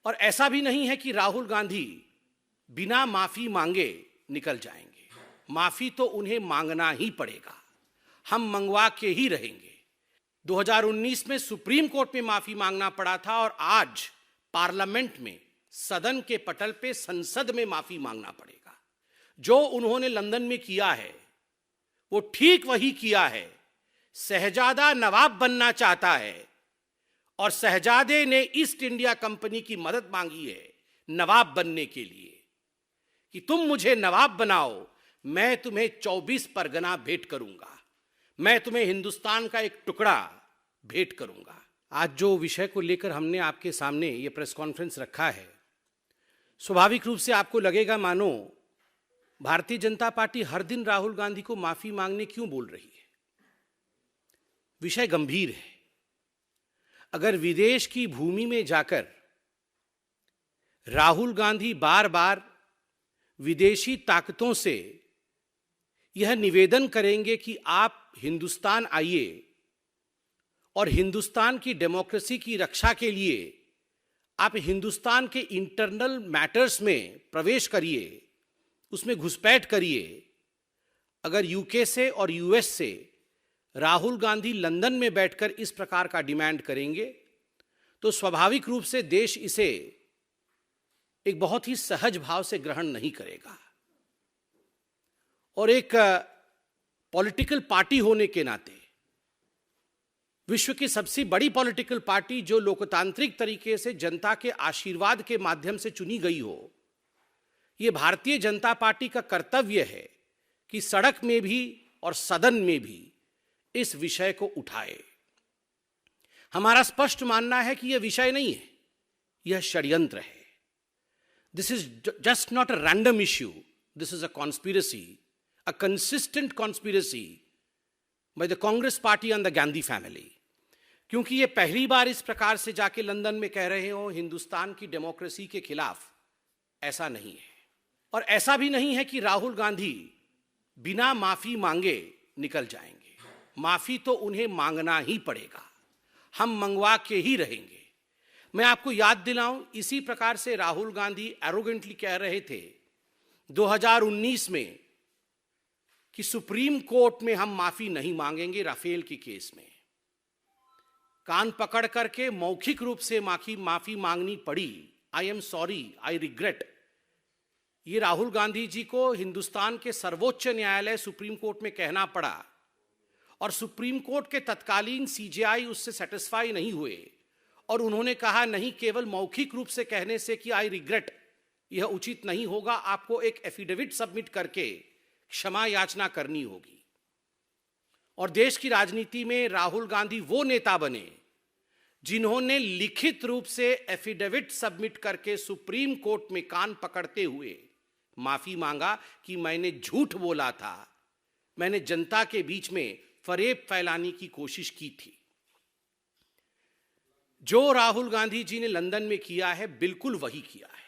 और ऐसा भी नहीं है कि राहुल गांधी बिना माफी मांगे निकल जाएंगे। माफी तो उन्हें मांगना ही पड़ेगा, हम मंगवा के ही रहेंगे। 2019 में सुप्रीम कोर्ट में माफी मांगना पड़ा था और आज पार्लियामेंट में, सदन के पटल पे, संसद में माफी मांगना पड़ेगा। जो उन्होंने लंदन में किया है वो ठीक वही किया है। शहजादा नवाब बनना चाहता है और शहजादे ने ईस्ट इंडिया कंपनी की मदद मांगी है नवाब बनने के लिए कि तुम मुझे नवाब बनाओ, मैं तुम्हें 24 परगना भेंट करूंगा, मैं तुम्हें हिंदुस्तान का एक टुकड़ा भेंट करूंगा। आज जो विषय को लेकर हमने आपके सामने ये प्रेस कॉन्फ्रेंस रखा है, स्वाभाविक रूप से आपको लगेगा मानो भारतीय जनता पार्टी हर दिन राहुल गांधी को माफी मांगने क्यों बोल रही है। विषय गंभीर है। अगर विदेश की भूमि में जाकर राहुल गांधी बार बार विदेशी ताकतों से यह निवेदन करेंगे कि आप हिंदुस्तान आइए और हिंदुस्तान की डेमोक्रेसी की रक्षा के लिए आप हिंदुस्तान के इंटरनल मैटर्स में प्रवेश करिए, उसमें घुसपैठ करिए। अगर यूके से और यूएस से राहुल गांधी लंदन में बैठकर इस प्रकार का डिमांड करेंगे तो स्वाभाविक रूप से देश इसे एक बहुत ही सहज भाव से ग्रहण नहीं करेगा। और एक पॉलिटिकल पार्टी होने के नाते, विश्व की सबसे बड़ी पॉलिटिकल पार्टी जो लोकतांत्रिक तरीके से जनता के आशीर्वाद के माध्यम से चुनी गई हो, यह भारतीय जनता पार्टी का कर्तव्य है कि सड़क में भी और सदन में भी इस विषय को उठाए। हमारा स्पष्ट मानना है कि यह विषय नहीं है, यह षड्यंत्र है। This is just not a random issue, this is a conspiracy, a consistent conspiracy by the Congress party and the Gandhi family। क्योंकि ये पहली बार इस प्रकार से जाके लंदन में कह रहे हो हिंदुस्तान की डेमोक्रेसी के खिलाफ, ऐसा नहीं है। और ऐसा भी नहीं है कि राहुल गांधी बिना माफी मांगे निकल जाएंगे। माफी तो उन्हें मांगना ही पड़ेगा, हम मंगवा के ही रहेंगे। मैं आपको याद दिलाऊं, इसी प्रकार से राहुल गांधी एरोगेंटली कह रहे थे 2019 में कि सुप्रीम कोर्ट में हम माफी नहीं मांगेंगे राफेल के केस में। कान पकड़ करके मौखिक रूप से माफी मांगनी पड़ी। I am sorry, I regret. ये राहुल गांधी जी को हिंदुस्तान के सर्वोच्च न्यायालय सुप्रीम कोर्ट में कहना पड़ा और सुप्रीम कोर्ट के तत्कालीन सीजेआई उससे सेटिस्फाई नहीं हुए और उन्होंने कहा नहीं, केवल मौखिक रूप से कहने से कि आई रिग्रेट यह उचित नहीं होगा, आपको एक एफिडेविट सबमिट करके क्षमा याचना करनी होगी। और देश की राजनीति में राहुल गांधी वो नेता बने जिन्होंने लिखित रूप से एफिडेविट सबमिट करके सुप्रीम कोर्ट में कान पकड़ते हुए माफी मांगा कि मैंने झूठ बोला था, मैंने जनता के बीच में फरेब फैलाने की कोशिश की थी। जो राहुल गांधी जी ने लंदन में किया है, बिल्कुल वही किया है।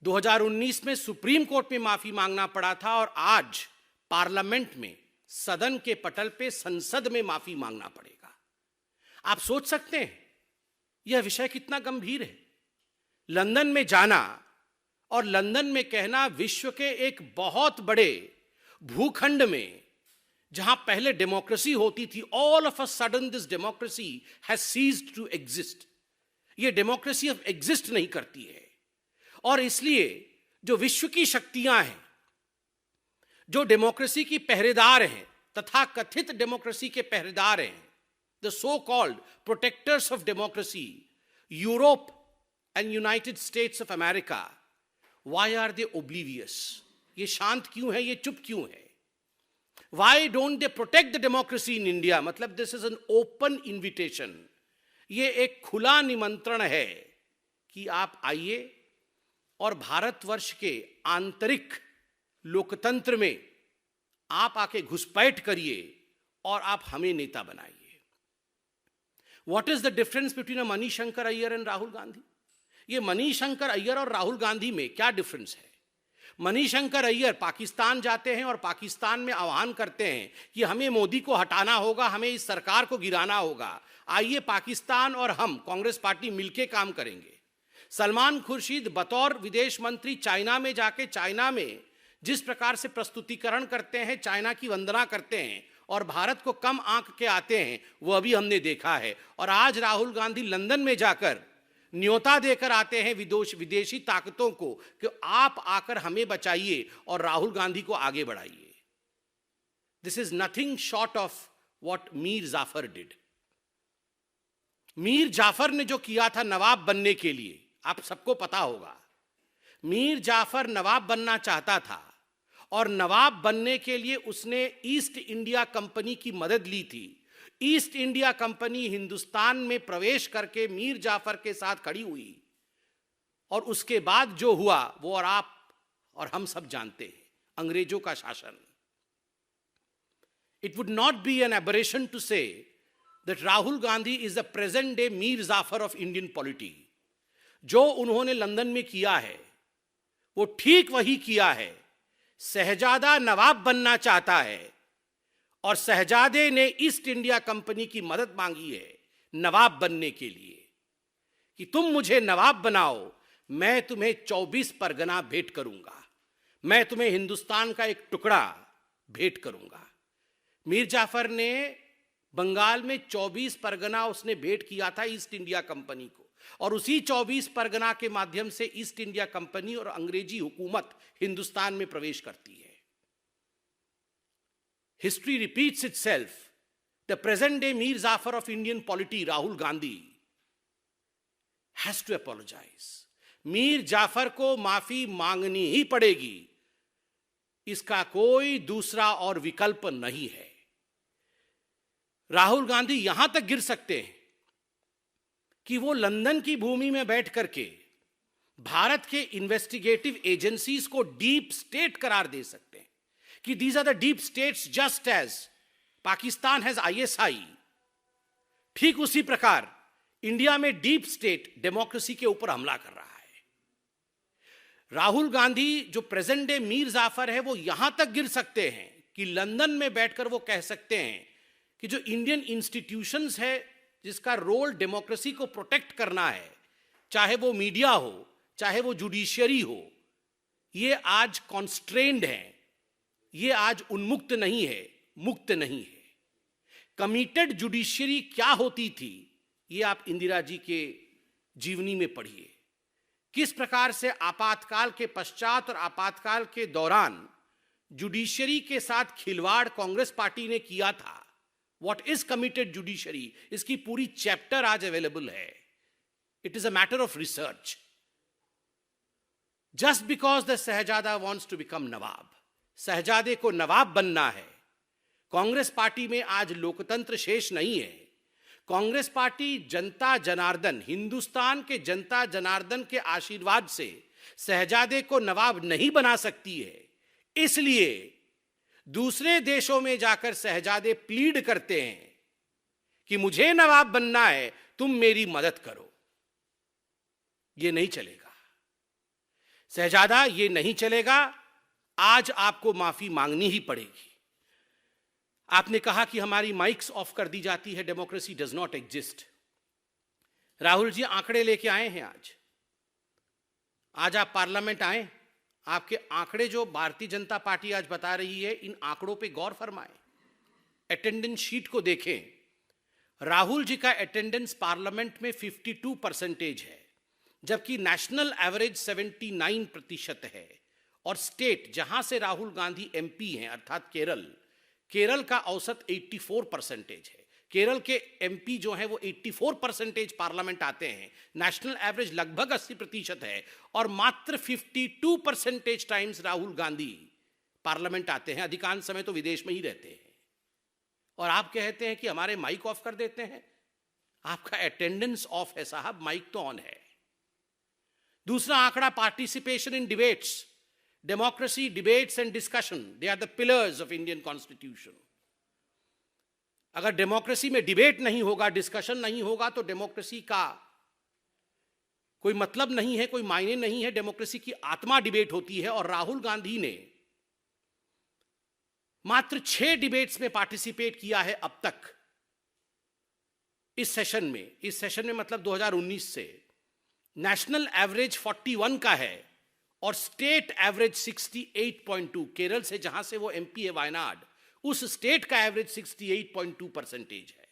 2019 में सुप्रीम कोर्ट में माफी मांगना पड़ा था और आज पार्लियामेंट में, सदन के पटल पे, संसद में माफी मांगना पड़ेगा। आप सोच सकते हैं यह विषय कितना गंभीर है। लंदन में जाना और लंदन में कहना, विश्व के एक बहुत बड़े भूखंड में जहां पहले डेमोक्रेसी होती थी, all of a sudden this democracy has ceased to exist. यह डेमोक्रेसी अब एग्जिस्ट नहीं करती है और इसलिए जो विश्व की शक्तियां हैं, जो डेमोक्रेसी की पहरेदार हैं, तथा कथित डेमोक्रेसी के पहरेदार हैं, the so called protectors of democracy, Europe and United States of America, why are they oblivious? ये शांत क्यों है, ये चुप क्यों है? Why don't they protect the democracy in India? मतलब this is an open invitation, ये एक खुला निमंत्रण है कि आप आइए और भारतवर्ष के आंतरिक लोकतंत्र में आप आके घुसपैठ करिए और आप हमें नेता बनाइए। What is the difference between Manishankar Iyer and Rahul Gandhi? ये मणिशंकर अय्यर और राहुल गांधी में क्या डिफरेंस है? मणिशंकर अय्यर पाकिस्तान जाते हैं और पाकिस्तान में आह्वान करते हैं कि हमें मोदी को हटाना होगा, हमें इस सरकार को गिराना होगा, आइए पाकिस्तान और हम कांग्रेस पार्टी मिलकर काम करेंगे। सलमान खुर्शीद बतौर विदेश मंत्री चाइना में जाके चाइना में जिस प्रकार से प्रस्तुतिकरण करते हैं, चाइना की वंदना करते हैं और भारत को कम आंक के आते हैं, वो अभी हमने देखा है। और आज राहुल गांधी लंदन में जाकर न्योता देकर आते हैं विदेशी ताकतों को कि आप आकर हमें बचाइए और राहुल गांधी को आगे बढ़ाइए। This is nothing short of what Mir Jafar did. Mir Jafar ने जो किया था नवाब बनने के लिए, आप सबको पता होगा। मीर जाफर नवाब बनना चाहता था और नवाब बनने के लिए उसने ईस्ट इंडिया कंपनी की मदद ली थी। ईस्ट इंडिया कंपनी हिंदुस्तान में प्रवेश करके मीर जाफर के साथ खड़ी हुई और उसके बाद जो हुआ वो और आप और हम सब जानते हैं, अंग्रेजों का शासन। It would not be an aberration to say that Rahul Gandhi is the present day Mir Jafar of Indian polity. जो उन्होंने लंदन में किया है वो ठीक वही किया है। शहजादा नवाब बनना चाहता है और शहजादे ने ईस्ट इंडिया कंपनी की मदद मांगी है नवाब बनने के लिए कि तुम मुझे नवाब बनाओ, मैं तुम्हें 24 परगना भेंट करूंगा, मैं तुम्हें हिंदुस्तान का एक टुकड़ा भेंट करूंगा। मीर जाफर ने बंगाल में 24 परगना उसने भेंट किया था ईस्ट इंडिया कंपनी को, और उसी 24 परगना के माध्यम से ईस्ट इंडिया कंपनी और अंग्रेजी हुकूमत हिंदुस्तान में प्रवेश करती है। History repeats itself. The present day Mir Jafar of Indian polity Rahul Gandhi has to apologise. Mir Jafar को माफी मांगनी ही पड़ेगी, इसका कोई दूसरा और विकल्प नहीं है। राहुल गांधी यहां तक गिर सकते हैं कि वो लंदन की भूमि में बैठ करके भारत के इन्वेस्टिगेटिव एजेंसीज को डीप स्टेट करार दे सकते हैं कि these are the deep states just as Pakistan has ISI. ठीक उसी प्रकार इंडिया में डीप स्टेट डेमोक्रेसी के ऊपर हमला कर रहा है। राहुल गांधी जो प्रेजेंट डे मीर जाफर है वो यहां तक गिर सकते हैं कि लंदन में बैठकर वो कह सकते हैं कि जो इंडियन इंस्टीट्यूशंस है जिसका रोल डेमोक्रेसी को प्रोटेक्ट करना है, चाहे वो मीडिया हो चाहे वो जुडिशियरी हो, ये आज कॉन्स्ट्रेन्ड है, ये आज उन्मुक्त नहीं है, मुक्त नहीं है। कमिटेड जुडिशियरी क्या होती थी ये आप इंदिरा जी के जीवनी में पढ़िए। किस प्रकार से आपातकाल के पश्चात और आपातकाल के दौरान जुडिशियरी के साथ खिलवाड़ कांग्रेस पार्टी ने किया था। What is committed judiciary? इसकी पूरी चैप्टर आज अवेलेबल है। It is a matter of research. Just because the Shahzada wants to become नवाब, शहजादे को नवाब बनना है। कांग्रेस पार्टी में आज लोकतंत्र शेष नहीं है। कांग्रेस पार्टी जनता जनार्दन, हिंदुस्तान के जनता जनार्दन के आशीर्वाद से शहजादे को नवाब नहीं बना सकती है। इसलिए दूसरे देशों में जाकर शहजादे प्लीड करते हैं कि मुझे नवाब बनना है, तुम मेरी मदद करो। ये नहीं चलेगा शहजादा, ये नहीं चलेगा। आज आपको माफी मांगनी ही पड़ेगी। आपने कहा कि हमारी माइक्स ऑफ कर दी जाती है, democracy does not exist. Rahul ji आंकड़े लेके आए हैं आज आप पार्लियामेंट आए, आपके आंकड़े जो भारतीय जनता पार्टी आज बता रही है, इन आंकड़ों पे गौर फरमाएं। अटेंडेंस शीट को देखें। राहुल जी का अटेंडेंस पार्लियामेंट में 52% है, जबकि नेशनल एवरेज 79% है। और स्टेट जहां से राहुल गांधी एमपी हैं अर्थात केरल का औसत 84% है। केरल के एमपी जो हैं वो 84% पार्लियामेंट आते हैं। नेशनल एवरेज लगभग 80% है और मात्र 52% टाइम्स राहुल गांधी पार्लियामेंट आते हैं। अधिकांश समय तो विदेश में ही रहते हैं। और आप कहते हैं कि हमारे माइक ऑफ कर देते हैं। आपका अटेंडेंस ऑफ है साहब, माइक तो ऑन है। दूसरा आंकड़ा participation in debates. Democracy, debates and discussion, they are the pillars of Indian constitution. अगर डेमोक्रेसी में डिबेट नहीं होगा, डिस्कशन नहीं होगा, तो डेमोक्रेसी का कोई मतलब नहीं है, कोई मायने नहीं है। डेमोक्रेसी की आत्मा डिबेट होती है। और राहुल गांधी ने मात्र 6 डिबेट्स में पार्टिसिपेट किया है अब तक इस सेशन में मतलब 2019 से। नेशनल एवरेज 41 का है और स्टेट एवरेज 68.2, केरल से जहां से वो एमपी है वायनाड, उस स्टेट का एवरेज 68.2% है।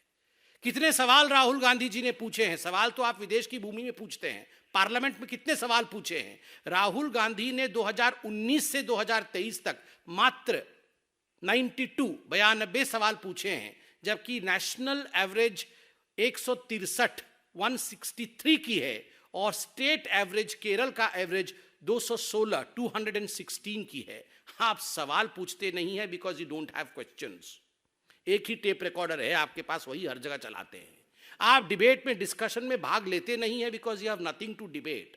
कितने सवाल राहुल गांधी जी ने पूछे हैं? सवाल तो आप विदेश की भूमि में पूछते हैं, पार्लियामेंट में कितने सवाल पूछे हैं? राहुल गांधी ने 2019 से 2023 तक मात्र 92 सवाल पूछे हैं, जबकि नेशनल एवरेज 163 की है और स्टेट एवरेज, केरल का एवरेज 216 की है। आप सवाल पूछते नहीं है because you don't have questions. एक ही टेप रिकॉर्डर है आपके पास, वही हर जगह चलाते हैं। आप डिबेट में, डिस्कशन में भाग लेते नहीं है because you have nothing to debate.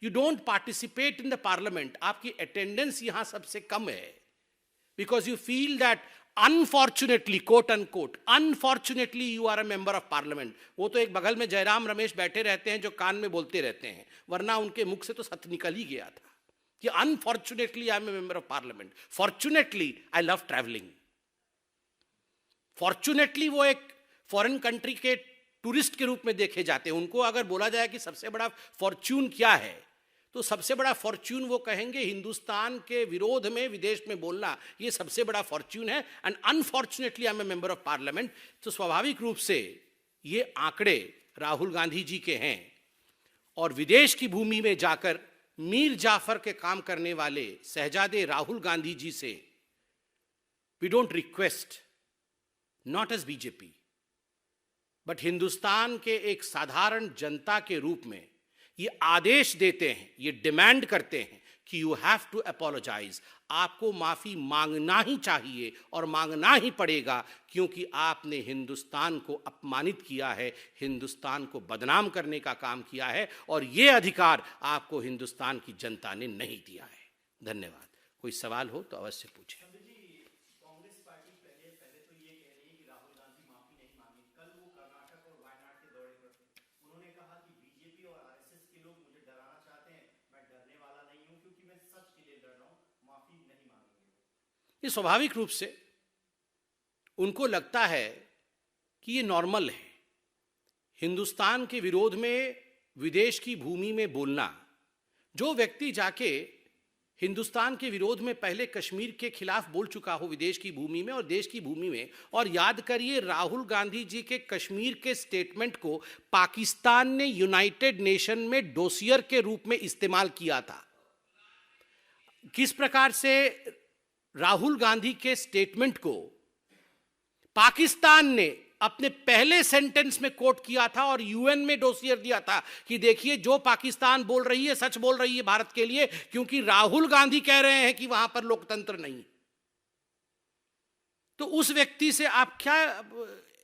You don't participate in the parliament. आपकी अटेंडेंस यहां सबसे कम है because you feel that unfortunately, quote unquote, unfortunately you are a member of parliament. वो तो एक बगल में जयराम रमेश बैठे रहते हैं जो कान में बोलते रहते हैं, वरना उनके मुख से तो सत्य निकल ही गया था कि unfortunately I am a member of parliament, fortunately I love travelling. Fortunately वो एक फॉरेन कंट्री के टूरिस्ट के रूप में देखे जाते हैं। उनको अगर बोला जाए कि सबसे बड़ा फॉर्च्यून क्या है, तो सबसे बड़ा फॉर्च्यून वो कहेंगे हिंदुस्तान के विरोध में विदेश में बोलना, ये सबसे बड़ा फॉर्च्यून है। And unfortunately I am a member of parliament. तो स्वाभाविक रूप से ये आंकड़े राहुल गांधी जी के हैं। और विदेश की भूमि में जाकर मीर जाफर के काम करने वाले शहजादे राहुल गांधी जी से we don't request, not as BJP, but Hindustan के एक साधारण जनता के रूप में ये आदेश देते हैं, ये डिमांड करते हैं कि यू हैव टू अपोलोजाइज। आपको माफी मांगना ही चाहिए और मांगना ही पड़ेगा, क्योंकि आपने हिंदुस्तान को अपमानित किया है, हिंदुस्तान को बदनाम करने का काम किया है, और ये अधिकार आपको हिंदुस्तान की जनता ने नहीं दिया है। धन्यवाद। कोई सवाल हो तो अवश्य पूछें। ये स्वाभाविक रूप से उनको लगता है कि ये नॉर्मल है। हिंदुस्तान के विरोध में विदेश की भूमि में बोलना, जो व्यक्ति जाके हिंदुस्तान के विरोध में पहले कश्मीर के खिलाफ बोल चुका हो विदेश की भूमि में और देश की भूमि में, और याद करिए राहुल गांधी जी के कश्मीर के स्टेटमेंट को पाकिस्तान ने यूनाइटेड नेशन में डोसियर के रूप में इस्तेमाल किया था। किस प्रकार से राहुल गांधी के स्टेटमेंट को पाकिस्तान ने अपने पहले सेंटेंस में कोट किया था और यूएन में डोसियर दिया था कि देखिए जो पाकिस्तान बोल रही है सच बोल रही है भारत के लिए, क्योंकि राहुल गांधी कह रहे हैं कि वहां पर लोकतंत्र नहीं। तो उस व्यक्ति से आप क्या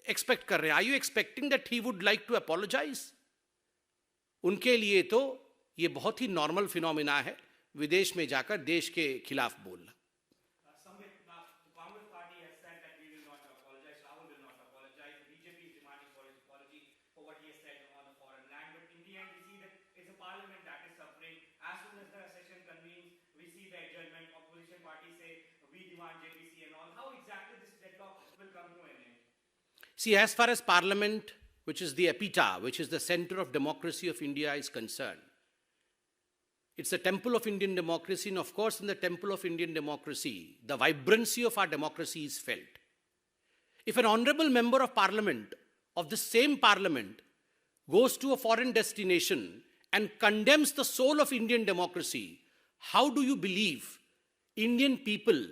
एक्सपेक्ट कर रहे हैं? Are you expecting that he would like to apologise? उनके लिए तो ये बहुत ही नॉर्मल फिनोमिना है विदेश में जाकर देश के खिलाफ बोलना। See, as far as Parliament, which is the epitaph, which is the center of democracy of India is concerned, it's the temple of Indian democracy, and of course in the temple of Indian democracy, the vibrancy of our democracy is felt. If an honorable member of Parliament of the same Parliament goes to a foreign destination and condemns the soul of Indian democracy, how do you believe Indian people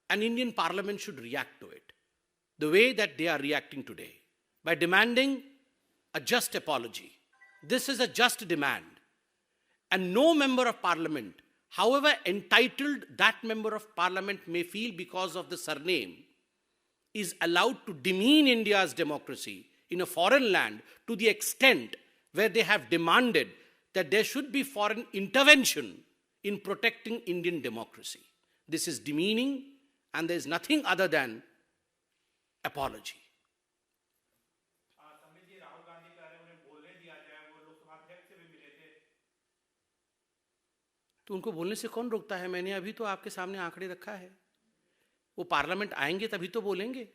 and Indian Parliament should react to it? The way that they are reacting today, by demanding a just apology. This is a just demand. And no member of Parliament, however entitled that member of Parliament may feel because of the surname, is allowed to demean India's democracy in a foreign land to the extent where they have demanded that there should be foreign intervention in protecting Indian democracy. This is demeaning, and there is nothing other than apology. तो उनको बोलने से कौन रोकता है? मैंने अभी तो आपके सामने आंकड़े रखा है। वो पार्लियामेंट आएंगे तभी तो बोलेंगे।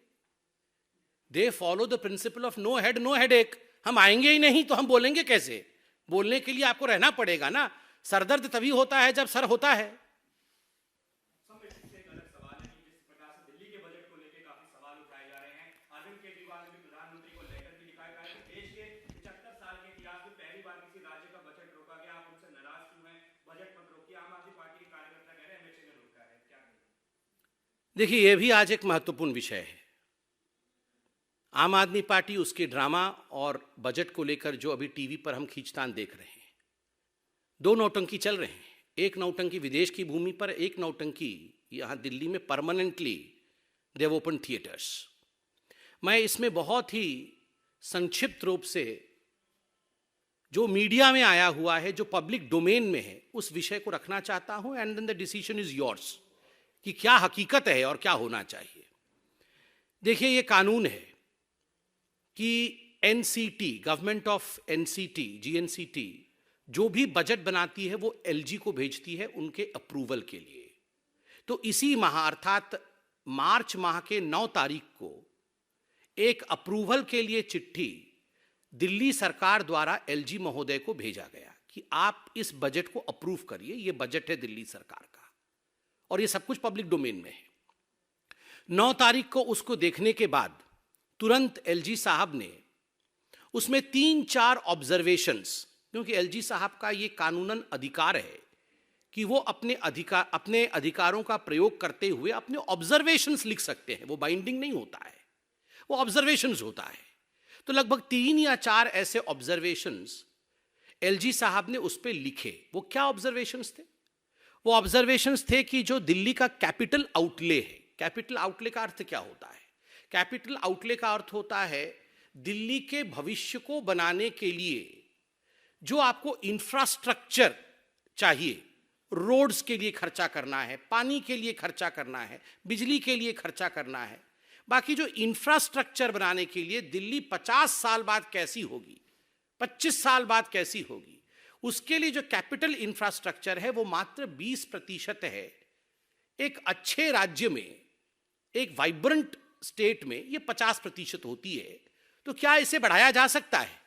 They follow the principle of no head no headache. हम आएंगे ही नहीं तो हम बोलेंगे कैसे? बोलने के लिए आपको रहना पड़ेगा ना। सरदर्द तभी होता है जब सर होता है। देखिए, यह भी आज एक महत्वपूर्ण विषय है। आम आदमी पार्टी उसके ड्रामा और बजट को लेकर जो अभी टीवी पर हम खींचतान देख रहे हैं, दो नौटंकी चल रहे हैं। एक नौटंकी विदेश की भूमि पर, एक नौटंकी यहाँ दिल्ली में परमानेंटली देव ओपन थिएटर्स। मैं इसमें बहुत ही संक्षिप्त रूप से जो मीडिया में आया हुआ है, जो पब्लिक डोमेन में है, उस विषय को रखना चाहता हूं, and then the decision is yours कि क्या हकीकत है और क्या होना चाहिए। देखिए, ये कानून है कि NCT, government of NCT, GNCT, जो भी बजट बनाती है वो एलजी को भेजती है उनके अप्रूवल के लिए। तो इसी माह अर्थात मार्च माह के 9 तारीख को एक अप्रूवल के लिए चिट्ठी दिल्ली सरकार द्वारा एलजी महोदय को भेजा गया कि आप इस बजट को अप्रूव करिए, ये बजट है दिल्ली सरकार का और ये सब कुछ पब्लिक डोमेन में है। 9 तारीख को उसको देखने के बाद तुरंत एलजी साहब ने उसमें 3-4 ऑब्जर्वेशंस, क्योंकि एलजी साहब का ये कानूनन अधिकार है कि वो अपने अधिकारों का प्रयोग करते हुए अपने ऑब्जर्वेशंस लिख सकते हैं। वो बाइंडिंग नहीं होता है, वो ऑब्जर्वेशंस होता है। तो लगभग 3 या 4 ऐसे ऑब्जर्वेशंस एलजी साहब ने उस पर लिखे। वो क्या ऑब्जर्वेशंस थे? वो ऑब्जर्वेशंस थे कि जो दिल्ली का कैपिटल आउटले है, कैपिटल आउटले का अर्थ क्या होता है? कैपिटल आउटले का अर्थ होता है दिल्ली के भविष्य को बनाने के लिए जो आपको इंफ्रास्ट्रक्चर चाहिए, रोड्स के लिए खर्चा करना है, पानी के लिए खर्चा करना है, बिजली के लिए खर्चा करना है, बाकी जो इंफ्रास्ट्रक्चर बनाने के लिए दिल्ली 50 साल बाद कैसी होगी, 25 साल बाद कैसी होगी, उसके लिए जो कैपिटल इंफ्रास्ट्रक्चर है वो मात्र 20% है। एक अच्छे राज्य में, एक वाइब्रेंट स्टेट में ये 50% होती है। तो क्या इसे बढ़ाया जा सकता है?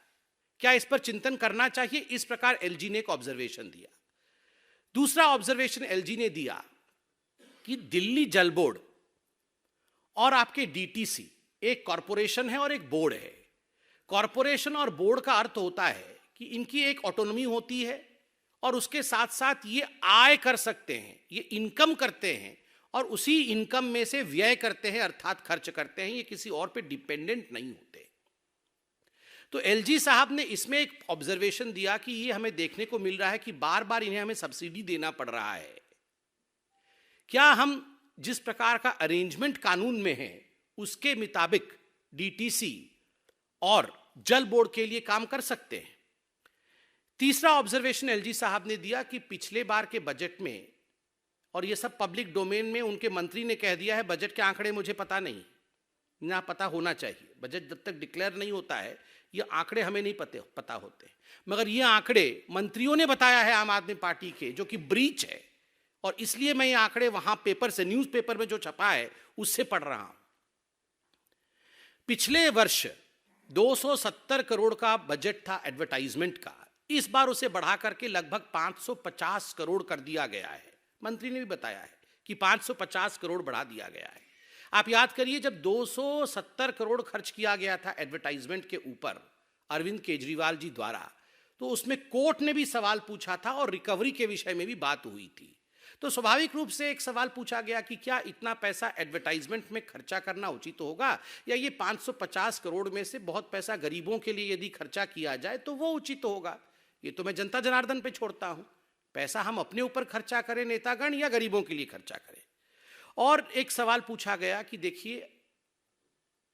क्या इस पर चिंतन करना चाहिए? इस प्रकार एलजी ने एक ऑब्जर्वेशन दिया। दूसरा ऑब्जर्वेशन एलजी ने दिया कि दिल्ली जल बोर्ड और आपके डीटीसी एक कॉरपोरेशन है और एक बोर्ड है। कॉरपोरेशन और बोर्ड का अर्थ होता है कि इनकी एक ऑटोनॉमी होती है और उसके साथ साथ ये आय कर सकते हैं, ये इनकम करते हैं और उसी इनकम में से व्यय करते हैं अर्थात खर्च करते हैं। ये किसी और पे डिपेंडेंट नहीं होते। तो एलजी साहब ने इसमें एक ऑब्जर्वेशन दिया कि ये हमें देखने को मिल रहा है कि बार बार इन्हें हमें सब्सिडी देना पड़ रहा है। क्या हम जिस प्रकार का अरेंजमेंट कानून में है उसके मुताबिक डीटीसी और जल बोर्ड के लिए काम कर सकते हैं? तीसरा ऑब्जर्वेशन एलजी साहब ने दिया कि पिछले बार के बजट में, और ये सब पब्लिक डोमेन में, उनके मंत्री ने कह दिया है बजट के आंकड़े मुझे पता नहीं, ना पता होना चाहिए। बजट जब तक डिक्लेयर नहीं होता है ये आंकड़े हमें नहीं पता होते, मगर ये आंकड़े मंत्रियों ने बताया है आम आदमी पार्टी के, जो कि ब्रीच है। और इसलिए मैं ये आंकड़े वहां पेपर से, न्यूज़पेपर में जो छपा है उससे पढ़ रहा हूं। पिछले वर्ष 270 करोड़ का बजट था एडवर्टाइजमेंट का, इस बार उसे बढ़ा करके लगभग 550 करोड़ कर दिया गया है। मंत्री ने भी बताया है कि 550 करोड़ बढ़ा दिया गया है। आप याद करिए, जब 270 करोड़ खर्च किया गया था एडवर्टाइजमेंट के ऊपर अरविंद केजरीवाल जी द्वारा, तो उसमें कोर्ट ने भी सवाल पूछा था और रिकवरी के विषय में भी बात हुई थी। तो स्वाभाविक रूप से एक सवाल पूछा गया कि क्या इतना पैसा एडवर्टाइजमेंट में खर्चा करना उचित होगा, या ये 550 करोड़ में से बहुत पैसा गरीबों के लिए यदि खर्चा किया जाए तो वो उचित होगा। ये तो मैं जनता जनार्दन पे छोड़ता हूं, पैसा हम अपने ऊपर खर्चा करें नेतागण या गरीबों के लिए खर्चा करें। और एक सवाल पूछा गया कि देखिए,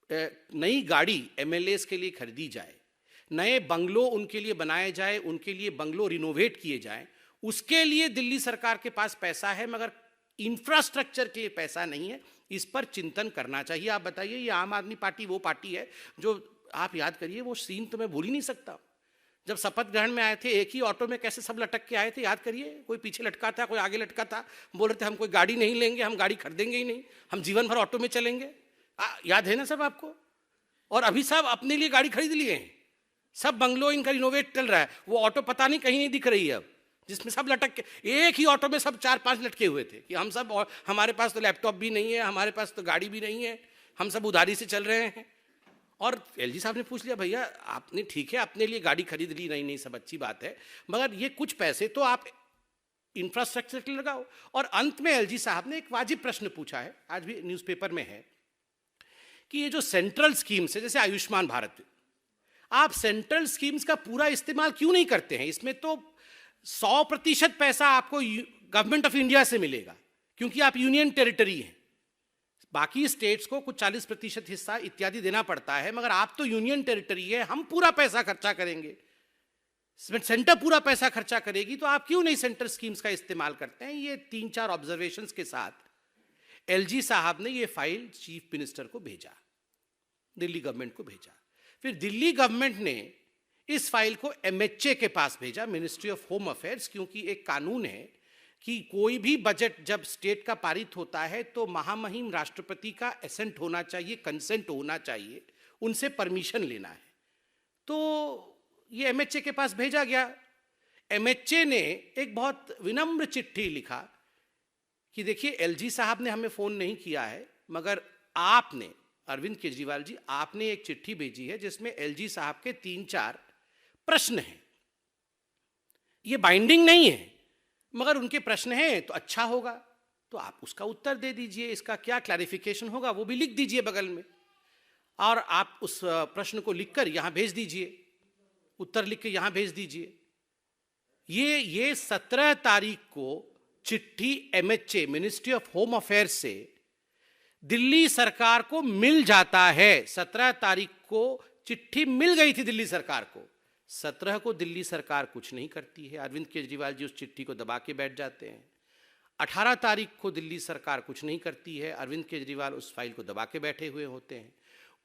नई गाड़ी एमएलएस के लिए खरीदी जाए, नए बंगलो उनके लिए बनाए जाए, उनके लिए बंगलो रिनोवेट किए जाए, उसके लिए दिल्ली सरकार के पास पैसा है मगर इंफ्रास्ट्रक्चर के लिए पैसा नहीं है। इस पर चिंतन करना चाहिए। आप बताइए, ये आम आदमी पार्टी वो पार्टी है जो, आप याद करिए, वो सीन तो मैं भूल ही नहीं सकता। जब शपथ ग्रहण में आए थे, एक ही ऑटो में कैसे सब लटक के आए थे, याद करिए। कोई पीछे लटका था, कोई आगे लटका था। बोल रहे थे हम कोई गाड़ी नहीं लेंगे, हम गाड़ी खरीदेंगे ही नहीं, हम जीवन भर ऑटो में चलेंगे। याद है ना सब आपको? और अभी सब अपने लिए गाड़ी खरीद लिए हैं, सब बंगलो इनका रिनोवेट चल रहा है, वो ऑटो पता नहीं कहीं नहीं दिख रही है अब, जिसमें सब लटक के, एक ही ऑटो में सब 4-5 लटके हुए थे कि हम सब, हमारे पास तो लैपटॉप भी नहीं है, हमारे पास तो गाड़ी भी नहीं है, हम सब उधारी से चल रहे हैं। और एलजी साहब ने पूछ लिया, भैया आपने ठीक है अपने लिए गाड़ी खरीद ली, नहीं नहीं सब अच्छी बात है, मगर ये कुछ पैसे तो आप इंफ्रास्ट्रक्चर के लिए लगाओ। और अंत में एलजी साहब ने एक वाजिब प्रश्न पूछा है, आज भी न्यूज़पेपर में है, कि ये जो सेंट्रल स्कीम्स है जैसे आयुष्मान भारत, आप सेंट्रल स्कीम्स का पूरा इस्तेमाल क्यों नहीं करते हैं? इसमें तो 100% पैसा आपको गवर्नमेंट ऑफ इंडिया से मिलेगा क्योंकि आप यूनियन टेरिटरी हैं, बाकी स्टेट्स को कुछ 40% हिस्सा इत्यादि देना पड़ता है, मगर आप तो यूनियन टेरिटरी है, हम पूरा पैसा खर्चा करेंगे, सेंटर पूरा पैसा खर्चा करेगी, तो आप क्यों नहीं सेंट्रल स्कीम्स का इस्तेमाल करते हैं? ये 3-4 ऑब्जर्वेशंस के साथ एलजी साहब ने ये फाइल चीफ मिनिस्टर को भेजा, दिल्ली गवर्नमेंट को भेजा। फिर दिल्ली गवर्नमेंट ने इस फाइल को एमएचए के पास भेजा, मिनिस्ट्री ऑफ होम अफेयर्स, क्योंकि एक कानून है कि कोई भी बजट जब स्टेट का पारित होता है तो महामहिम राष्ट्रपति का एसेंट होना चाहिए, कंसेंट होना चाहिए, उनसे परमिशन लेना है। तो ये एमएचए के पास भेजा गया। एमएचए ने एक बहुत विनम्र चिट्ठी लिखा कि देखिए एलजी साहब ने हमें फ़ोन नहीं किया है, मगर आपने, अरविंद केजरीवाल जी, आपने एक चिट्ठी भेजी है जिसमें एलजी साहब के 3-4 प्रश्न हैं। ये बाइंडिंग नहीं है, मगर उनके प्रश्न हैं तो अच्छा होगा, तो आप उसका उत्तर दे दीजिए, इसका क्या क्लैरिफिकेशन होगा वो भी लिख दीजिए बगल में, और आप उस प्रश्न को लिखकर यहाँ भेज दीजिए, उत्तर लिख के यहाँ भेज दीजिए। ये 17 तारीख को चिट्ठी MHA, ministry of home affairs से दिल्ली सरकार को मिल जाता है। 17 तारीख को चिट्ठी मिल गई थी दिल्ली सरकार को, 17 को दिल्ली सरकार कुछ नहीं करती है, अरविंद केजरीवाल जी उस चिट्ठी को दबा के बैठ जाते हैं। 18 तारीख को दिल्ली सरकार कुछ नहीं करती है, अरविंद केजरीवाल उस फाइल को दबा के बैठे हुए होते हैं।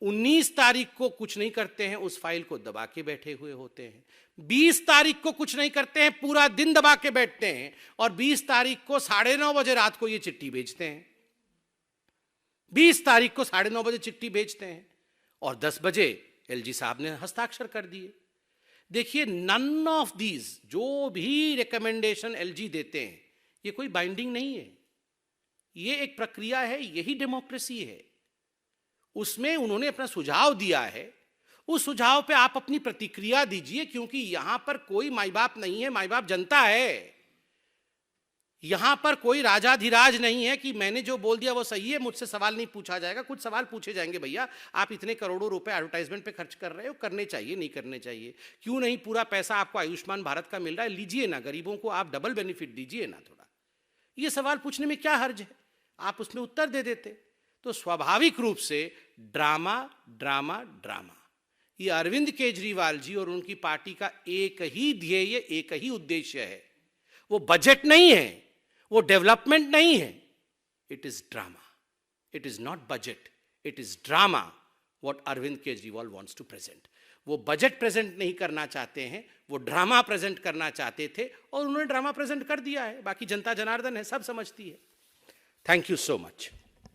19 तारीख को कुछ नहीं करते हैं, उस फाइल को दबा के बैठे हुए होते हैं। 20 तारीख को कुछ नहीं करते हैं, पूरा दिन दबा के बैठते हैं, और 20 तारीख को 9:30 बजे रात को ये चिट्ठी भेजते हैं। 20 तारीख को 9:30 बजे चिट्ठी भेजते हैं और 10 बजे एलजी साहब ने हस्ताक्षर कर दिए। देखिए, नन ऑफ दीज, जो भी रिकमेंडेशन एलजी देते हैं, ये कोई बाइंडिंग नहीं है, ये एक प्रक्रिया है, यही डेमोक्रेसी है। उसमें उन्होंने अपना सुझाव दिया है, उस सुझाव पे आप अपनी प्रतिक्रिया दीजिए, क्योंकि यहां पर कोई माई बाप नहीं है, माई बाप जनता है। यहां पर कोई राजाधिराज नहीं है कि मैंने जो बोल दिया वो सही है, मुझसे सवाल नहीं पूछा जाएगा। कुछ सवाल पूछे जाएंगे, भैया आप इतने करोड़ों रुपए एडवर्टाइजमेंट पे खर्च कर रहे हो, करने चाहिए नहीं करने चाहिए, क्यों नहीं पूरा पैसा आपको आयुष्मान भारत का मिल रहा है, लीजिए ना, गरीबों को आप डबल बेनिफिट दीजिए ना थोड़ा। ये सवाल पूछने में क्या हर्ज है, आप उसमें उत्तर दे देते। तो स्वाभाविक रूप से ड्रामा ड्रामा ड्रामा, ये अरविंद केजरीवाल जी और उनकी पार्टी का एक ही ध्येय, एक ही उद्देश्य है। वो बजट नहीं है, वो डेवलपमेंट नहीं है, it is drama, it is not budget, it is drama what Arvind Kejriwal wants to present. वो बजट प्रेजेंट नहीं करना चाहते हैं, वो ड्रामा प्रेजेंट करना चाहते थे और उन्होंने ड्रामा प्रेजेंट कर दिया है। बाकी जनता जनार्दन है, सब समझती है। Thank you so much.